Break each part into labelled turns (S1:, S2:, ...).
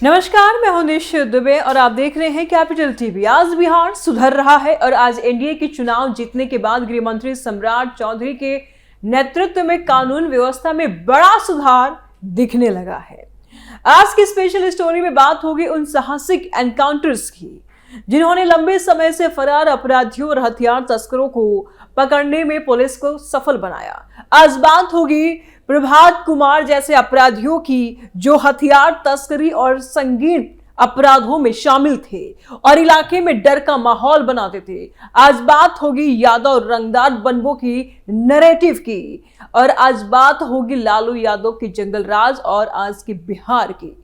S1: नमस्कार, मैं हूं निशा दुबे और आप देख रहे हैं कैपिटल टीवी। आज बिहार सुधर रहा है और आज एनडीए के चुनाव जीतने के बाद गृह मंत्री सम्राट चौधरी के नेतृत्व में कानून व्यवस्था में बड़ा सुधार दिखने लगा है। आज की स्पेशल स्टोरी में बात होगी उन साहसिक एनकाउंटर्स की जिन्होंने लंबे समय से फरार अपराधियों और हथियार तस्करों को पकड़ने में पुलिस को सफल बनाया। आज बात होगी प्रभात कुमार जैसे अपराधियों की जो हथियार तस्करी और संगीन अपराधों में शामिल थे और इलाके में डर का माहौल बनाते थे। आज बात होगी यादव रंगदार बनबों की नैरेटिव की और आज बात होगी लालू यादव की जंगल राज और आज की बिहार की।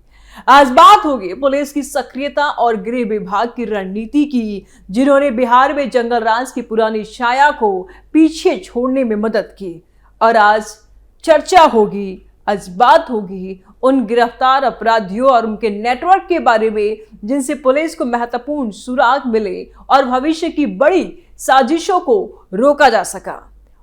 S1: आज बात होगी पुलिस की सक्रियता और गृह विभाग की रणनीति की जिन्होंने बिहार में जंगल राज की पुरानी छाया को पीछे छोड़ने में मदद की। और आज चर्चा होगी, आज बात होगी उन गिरफ्तार अपराधियों और उनके नेटवर्क के बारे में जिनसे पुलिस को महत्वपूर्ण सुराग मिले और भविष्य की बड़ी साजिशों को रोका जा सका।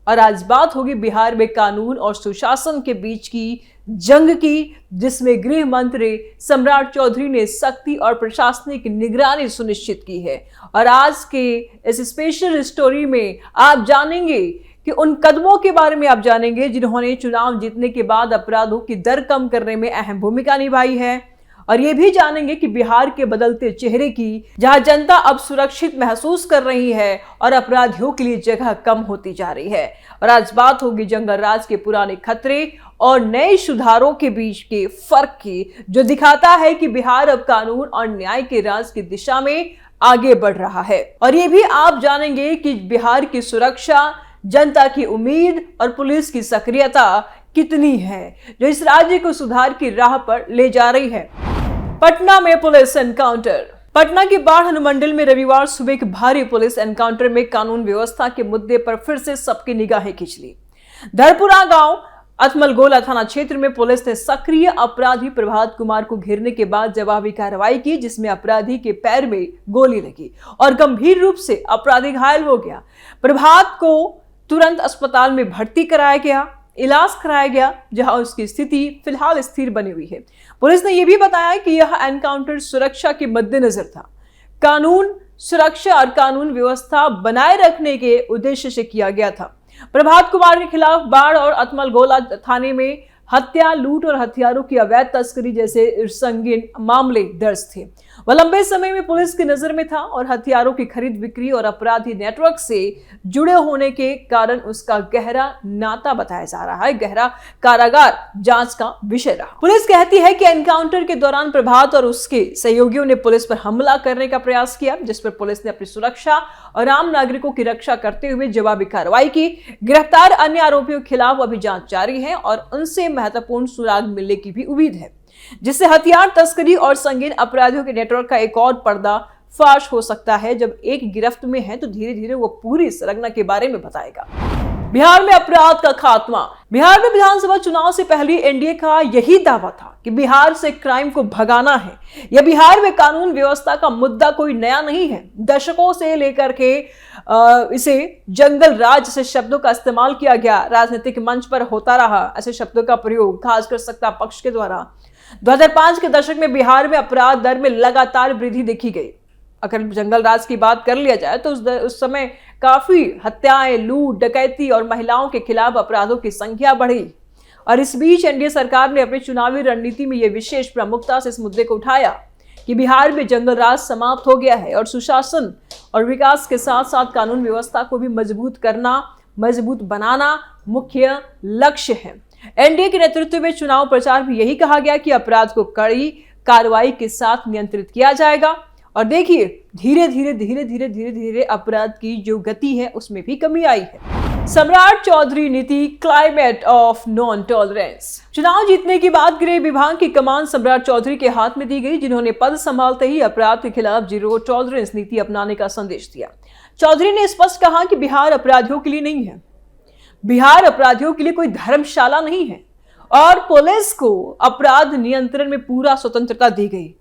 S1: और आज बात होगी बिहार में कानून और सुशासन के बीच की जंग की जिसमें गृह मंत्री सम्राट चौधरी ने सख्ती और प्रशासनिक निगरानी सुनिश्चित की है। और आज के इस स्पेशल स्टोरी में आप जानेंगे कि उन कदमों के बारे में आप जानेंगे जिन्होंने चुनाव जीतने के बाद अपराधों की दर कम करने में अहम भूमिका निभाई है। और ये भी जानेंगे कि बिहार के बदलते चेहरे की जहां जनता अब सुरक्षित महसूस कर रही है और अपराधियों के लिए जगह कम होती जा रही है। और आज बात होगी जंगल राज के पुराने खतरे और नए सुधारों के बीच के फर्क की जो दिखाता है कि बिहार अब कानून और न्याय के राज की दिशा में आगे बढ़ रहा है। और ये भी आप जानेंगे कि बिहार की सुरक्षा, जनता की उम्मीद और पुलिस की सक्रियता कितनी है जो इस राज्य को सुधार की राह पर ले जा रही है। पटना में पुलिस एनकाउंटर। पटना के बाढ़ अनुमंडल में रविवार सुबह एक भारी पुलिस एनकाउंटर में कानून व्यवस्था के मुद्दे पर फिर से सबकी निगाहें खींच ली। धरपुरा गांव अथमलगोला थाना क्षेत्र में पुलिस ने सक्रिय अपराधी प्रभात कुमार को घेरने के बाद जवाबी कार्रवाई की जिसमें अपराधी के पैर में गोली लगी और गंभीर रूप से अपराधी घायल हो गया। प्रभात को तुरंत अस्पताल में भर्ती कराया गया, इलाज कराया गया जहां उसकी स्थिति फिलहाल स्थिर बनी हुई है। पुलिस ने यह भी बताया कि यह एनकाउंटर सुरक्षा के मद्देनजर था, कानून सुरक्षा और कानून व्यवस्था बनाए रखने के उद्देश्य से किया गया था। प्रभात कुमार के खिलाफ बाढ़ और अथमलगोला थाने में हत्या, लूट और हथियारों की अवैध तस्करी जैसे संगीन मामले दर्ज थे। वह लंबे समय में पुलिस की नजर में था और हथियारों की खरीद बिक्री और अपराधी नेटवर्क से जुड़े होने के कारण उसका गहरा नाता बताया जा रहा है, गहरा कारागार जांच का विषय रहा। पुलिस कहती है कि एनकाउंटर के दौरान प्रभात और उसके सहयोगियों ने पुलिस पर हमला करने का प्रयास किया जिस पर पुलिस ने अपनी सुरक्षा और आम नागरिकों की रक्षा करते हुए जवाबी कार्रवाई की। गिरफ्तार अन्य आरोपियों के खिलाफ अभी जांच जारी है और उनसे महत्वपूर्ण सुराग मिलने की भी उम्मीद है जिससे हथियार तस्करी और संगीन अपराधियों के नेटवर्क का एक और पर्दा फाश हो सकता है। जब एक गिरफ्त में है तो धीरे धीरे वो पूरी संरचना के बारे में बताएगा। बिहार में अपराध का खात्मा। बिहार में विधानसभा चुनाव से पहले एनडीए का यही दावा था कि बिहार से क्राइम को भगाना है। यह बिहार में कानून व्यवस्था का मुद्दा कोई नया नहीं है। दशकों से लेकर के इसे जंगल राज से शब्दों का इस्तेमाल किया गया, राजनीतिक मंच पर होता रहा ऐसे शब्दों का प्रयोग खासकर सत्ता पक्ष के द्वारा। 2005 के दशक में बिहार में अपराध दर में लगातार वृद्धि देखी गई। अगर जंगल राज की बात कर लिया जाए तो उस समय काफी हत्याएं, लूट, डकैती और महिलाओं के खिलाफ अपराधों की संख्या बढ़ी। और इस बीच एनडीए सरकार ने अपनी चुनावी रणनीति में यह विशेष प्रमुखता से इस मुद्दे को उठाया कि बिहार में जंगल राज समाप्त हो गया है और सुशासन और विकास के साथ साथ कानून व्यवस्था को भी मजबूत बनाना मुख्य लक्ष्य है। एनडीए के नेतृत्व में चुनाव प्रचार में यही कहा गया कि अपराध को कड़ी कार्रवाई के साथ नियंत्रित किया जाएगा। और देखिए धीरे धीरे अपराध की जो गति है उसमें भी कमी आई है। सम्राट चौधरी नीति, क्लाइमेट ऑफ नॉन टॉलरेंस। चुनाव जीतने के बाद गृह विभाग की कमान सम्राट चौधरी के हाथ में दी गई जिन्होंने पद संभालते ही अपराध के खिलाफ जीरो टॉलरेंस नीति अपनाने का संदेश दिया। चौधरी ने स्पष्ट कहा कि बिहार अपराधियों के लिए नहीं है, बिहार अपराधियों के लिए कोई धर्मशाला नहीं है और पुलिस को अपराध नियंत्रण में पूरा स्वतंत्रता दी गई।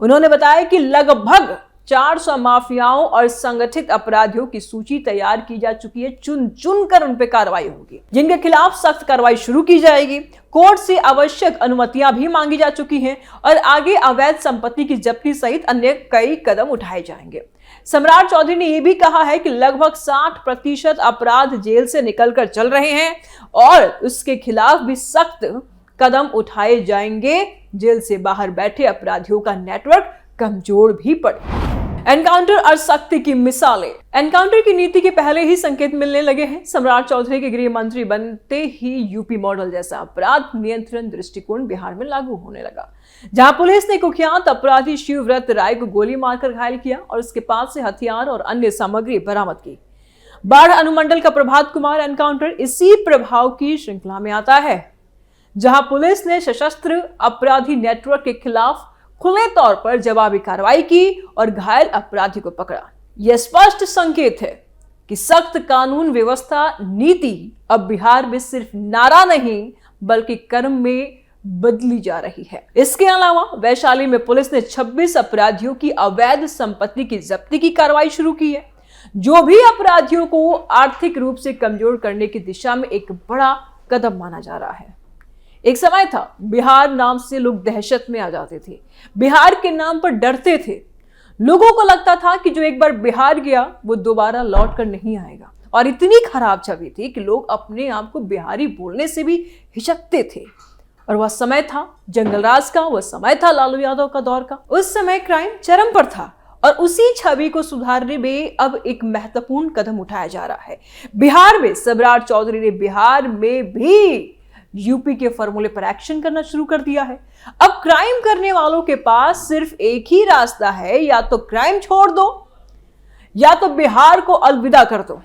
S1: उन्होंने बताया कि लगभग 400 माफियाओं और संगठित अपराधियों की सूची तैयार की जा चुकी है। चुन चुन कर उन पर कार्रवाई होगी, जिनके खिलाफ सख्त कार्रवाई शुरू की जाएगी। कोर्ट से आवश्यक अनुमतियां भी मांगी जा चुकी हैं और आगे अवैध संपत्ति की जब्ती सहित अन्य कई कदम उठाए जाएंगे। सम्राट चौधरी ने यह भी कहा है कि लगभग 60% अपराध जेल से निकलकर चल रहे हैं और उसके खिलाफ भी सख्त कदम उठाए जाएंगे। जेल से बाहर बैठे अपराधियों का नेटवर्क कमजोर भी पड़े। एनकाउंटर और सख्ती की मिसालें। एनकाउंटर की नीति के पहले ही संकेत मिलने लगे हैं। सम्राट चौधरी के गृह मंत्री बनते ही यूपी मॉडल जैसा अपराध नियंत्रण दृष्टिकोण बिहार में लागू होने लगा, जहां पुलिस ने कुख्यात अपराधी शिवव्रत राय को गोली मारकर घायल किया और उसके पास से हथियार और अन्य सामग्री बरामद की। बाढ़ अनुमंडल का प्रभात कुमार एनकाउंटर इसी प्रभाव की श्रृंखला में आता है, जहां पुलिस ने सशस्त्र अपराधी नेटवर्क के खिलाफ खुले तौर पर जवाबी कार्रवाई की और घायल अपराधी को पकड़ा। यह स्पष्ट संकेत है कि सख्त कानून व्यवस्था नीति अब बिहार में सिर्फ नारा नहीं बल्कि कर्म में बदली जा रही है। इसके अलावा वैशाली में पुलिस ने 26 अपराधियों की अवैध संपत्ति की जब्ती की कार्रवाई शुरू की है, जो भी अपराधियों को आर्थिक रूप से कमजोर करने की दिशा में एक बड़ा कदम माना जा रहा है। एक समय था बिहार नाम से लोग दहशत में आ जाते थे, बिहार के नाम पर डरते थे। लोगों को लगता था कि जो एक बार बिहार गया वो दोबारा लौट कर नहीं आएगा, और इतनी खराब छवि थी कि लोग अपने आप को बिहारी बोलने से भी हिचकते थे। और वह समय था जंगलराज का, वह समय था लालू यादव का दौर का। उस समय क्राइम चरम पर था और उसी छवि को सुधारने में अब एक महत्वपूर्ण कदम उठाया जा रहा है। बिहार में सम्राट चौधरी ने बिहार में भी यूपी के फॉर्मूले पर एक्शन करना शुरू कर दिया है। अब क्राइम करने वालों के पास सिर्फ एक ही रास्ता है, या तो क्राइम छोड़ दो या तो बिहार को अलविदा कर दो,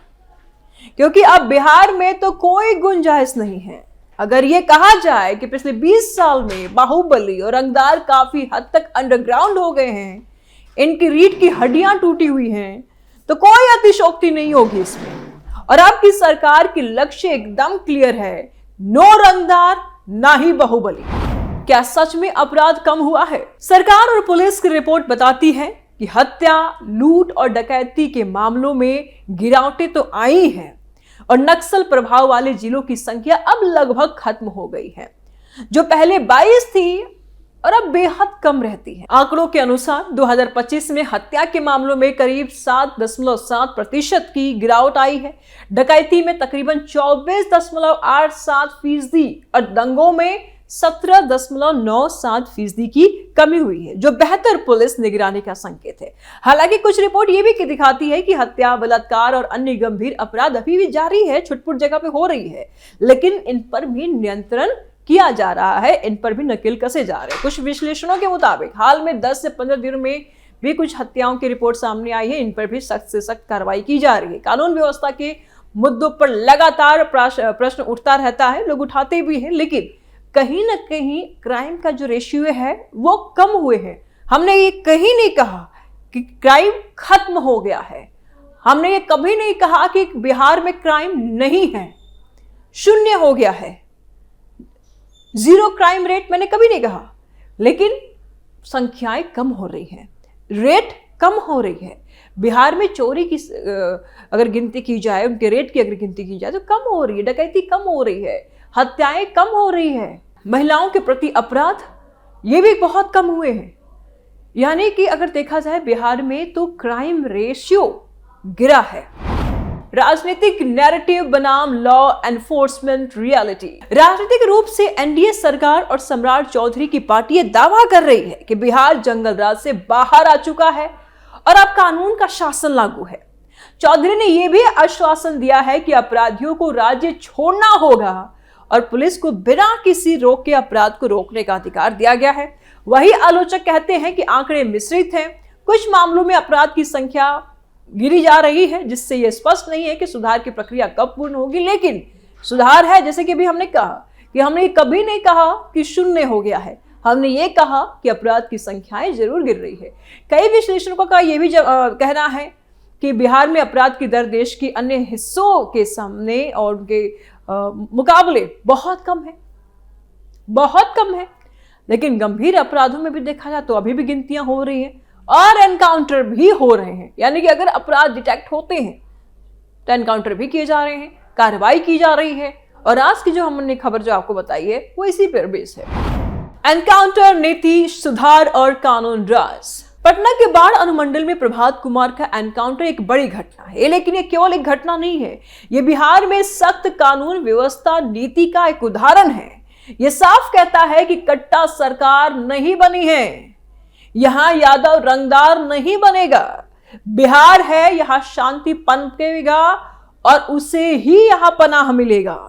S1: क्योंकि अब बिहार में तो कोई गुंजाइश नहीं है। अगर यह कहा जाए कि पिछले 20 साल में बाहुबली और रंगदार काफी हद तक अंडरग्राउंड हो गए हैं, इनकी रीढ़ की हड्डियां टूटी हुई हैं, तो कोई अतिशयोक्ति नहीं होगी इसमें। और आपकी सरकार की लक्ष्य एकदम क्लियर है, नो रंगदार ना ही बाहुबली। क्या सच में अपराध कम हुआ है? सरकार और पुलिस की रिपोर्ट बताती है कि हत्या, लूट और डकैती के मामलों में गिरावटें तो आई हैं और नक्सल प्रभाव वाले जिलों की संख्या अब लगभग खत्म हो गई है, जो पहले 22 थी और अब बेहद कम रहती है। आंकड़ों के अनुसार 2025 में हत्या के मामलों में करीब 7.7% की गिरावट आई है, डकैती में तकरीबन 24.87% और दंगों में 17.97% की कमी हुई है, जो बेहतर पुलिस निगरानी का संकेत है। हालांकि कुछ रिपोर्ट ये भी दिखाती है कि हत्या, बलात्कार और अन्य गंभीर अपराध अभी भी जारी है, छुटपुट जगह पे हो रही है, लेकिन इन पर भी नियंत्रण किया जा रहा है, इन पर भी नकेल कसे जा रहे हैं। कुछ विश्लेषणों के मुताबिक हाल में 10 से 15 दिनों में भी कुछ हत्याओं की रिपोर्ट सामने आई है, इन पर भी सख्त से सख्त कार्रवाई की जा रही है। कानून व्यवस्था के मुद्दों पर लगातार प्रश्न उठता रहता है, लोग उठाते भी हैं, लेकिन कहीं ना कहीं क्राइम का जो रेशियो है वो कम हुए हैं। हमने ये कहीं नहीं कहा कि क्राइम खत्म हो गया है, हमने ये कभी नहीं कहा कि बिहार में क्राइम नहीं है, शून्य हो गया है, जीरो क्राइम रेट मैंने कभी नहीं कहा, लेकिन संख्याएं कम हो रही हैं, रेट कम हो रही है। बिहार में चोरी की अगर गिनती की जाए, उनके रेट की अगर गिनती की जाए तो कम हो रही है, डकैती कम हो रही है, हत्याएं कम हो रही है, महिलाओं के प्रति अपराध ये भी बहुत कम हुए हैं। यानी कि अगर देखा जाए बिहार में तो क्राइम रेशियो गिरा है। राजनीतिक नैरेटिव बनाम लॉ एनफोर्समेंट रियलिटी। राजनीतिक रूप से एनडीए सरकार और सम्राट चौधरी की पार्टी ये दावा कर रही है कि बिहार जंगल राज से बाहर आ चुका है और अब कानून का शासन लागू है। चौधरी ने यह भी आश्वासन दिया है कि अपराधियों को राज्य छोड़ना होगा और पुलिस को बिना किसी रोक के अपराध को रोकने का अधिकार दिया गया है। वही आलोचक कहते हैं कि आंकड़े मिश्रित हैं, कुछ मामलों में अपराध की संख्या गिरी जा रही है, जिससे यह स्पष्ट नहीं है कि सुधार की प्रक्रिया कब पूर्ण होगी, लेकिन सुधार है। जैसे कि अभी हमने कहा कि हमने कभी नहीं कहा कि शून्य हो गया है, हमने ये कहा कि अपराध की संख्याएं जरूर गिर रही है। कई विश्लेषकों का यह भी कहना है कि बिहार में अपराध की दर देश के अन्य हिस्सों के सामने और उनके मुकाबले बहुत कम है, बहुत कम है। लेकिन गंभीर अपराधों में भी देखा जाए तो अभी भी गिनतियां हो रही हैं और एनकाउंटर भी हो रहे हैं। यानी कि अगर अपराध डिटेक्ट होते हैं तो एनकाउंटर भी किए जा रहे हैं, कार्रवाई की जा रही है। और आज की जो हमने खबर जो आपको बताई है वो इसी पर बेस है। एनकाउंटर, नीति सुधार और कानून राज। पटना के बाढ़ अनुमंडल में प्रभात कुमार का एनकाउंटर एक बड़ी घटना है, लेकिन ये केवल एक घटना नहीं है, ये बिहार में सख्त कानून व्यवस्था नीति का एक उदाहरण है। ये साफ कहता है कि कट्टा सरकार नहीं बनी है, यहां यादव रंगदार नहीं बनेगा। बिहार है, यहां शांति पनपेगा और उसे ही यहां पनाह मिलेगा।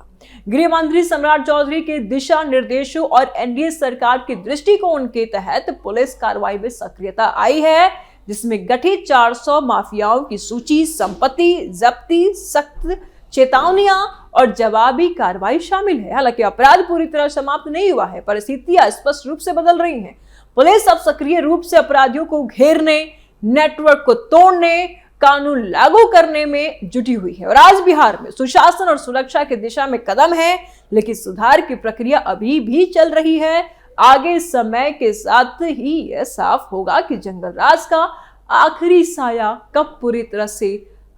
S1: गृह मंत्री सम्राट चौधरी के दिशा निर्देशों और एनडीए सरकार के दृष्टिकोण के तहत पुलिस कार्रवाई में सक्रियता आई है, जिसमें गठित 400 माफियाओं की सूची, संपत्ति जब्ती, सख्त चेतावनियां और जवाबी कार्रवाई शामिल है। हालांकि अपराध पूरी तरह समाप्त नहीं हुआ है, परिस्थितियां स्पष्ट रूप से बदल रही हैं। पुलिस अब सक्रिय रूप से अपराधियों को घेरने, नेटवर्क को तोड़ने, कानून लागू करने में जुटी हुई है। और आज बिहार में सुशासन और सुरक्षा की दिशा में कदम है, लेकिन सुधार की प्रक्रिया अभी भी चल रही है। आगे समय के साथ ही यह साफ होगा कि जंगल राज का आखिरी साया कब पूरी तरह से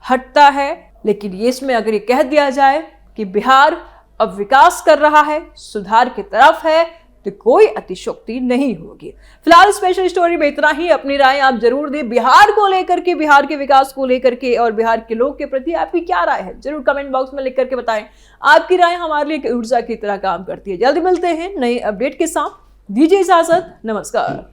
S1: हटता है। लेकिन ये इसमें अगर ये कह दिया जाए कि बिहार अब विकास कर रहा है, सुधार की तरफ है, तो कोई अतिशयोक्ति नहीं होगी। फिलहाल स्पेशल स्टोरी में इतना ही। अपनी राय आप जरूर दें बिहार को लेकर के, बिहार के विकास को लेकर के और बिहार के लोग के प्रति आपकी क्या राय है, जरूर कमेंट बॉक्स में लिख करके बताएं। आपकी राय हमारे लिए एक ऊर्जा की तरह काम करती है। जल्दी मिलते हैं नए अपडेट के साथ, दीजिए इजाजत, नमस्कार।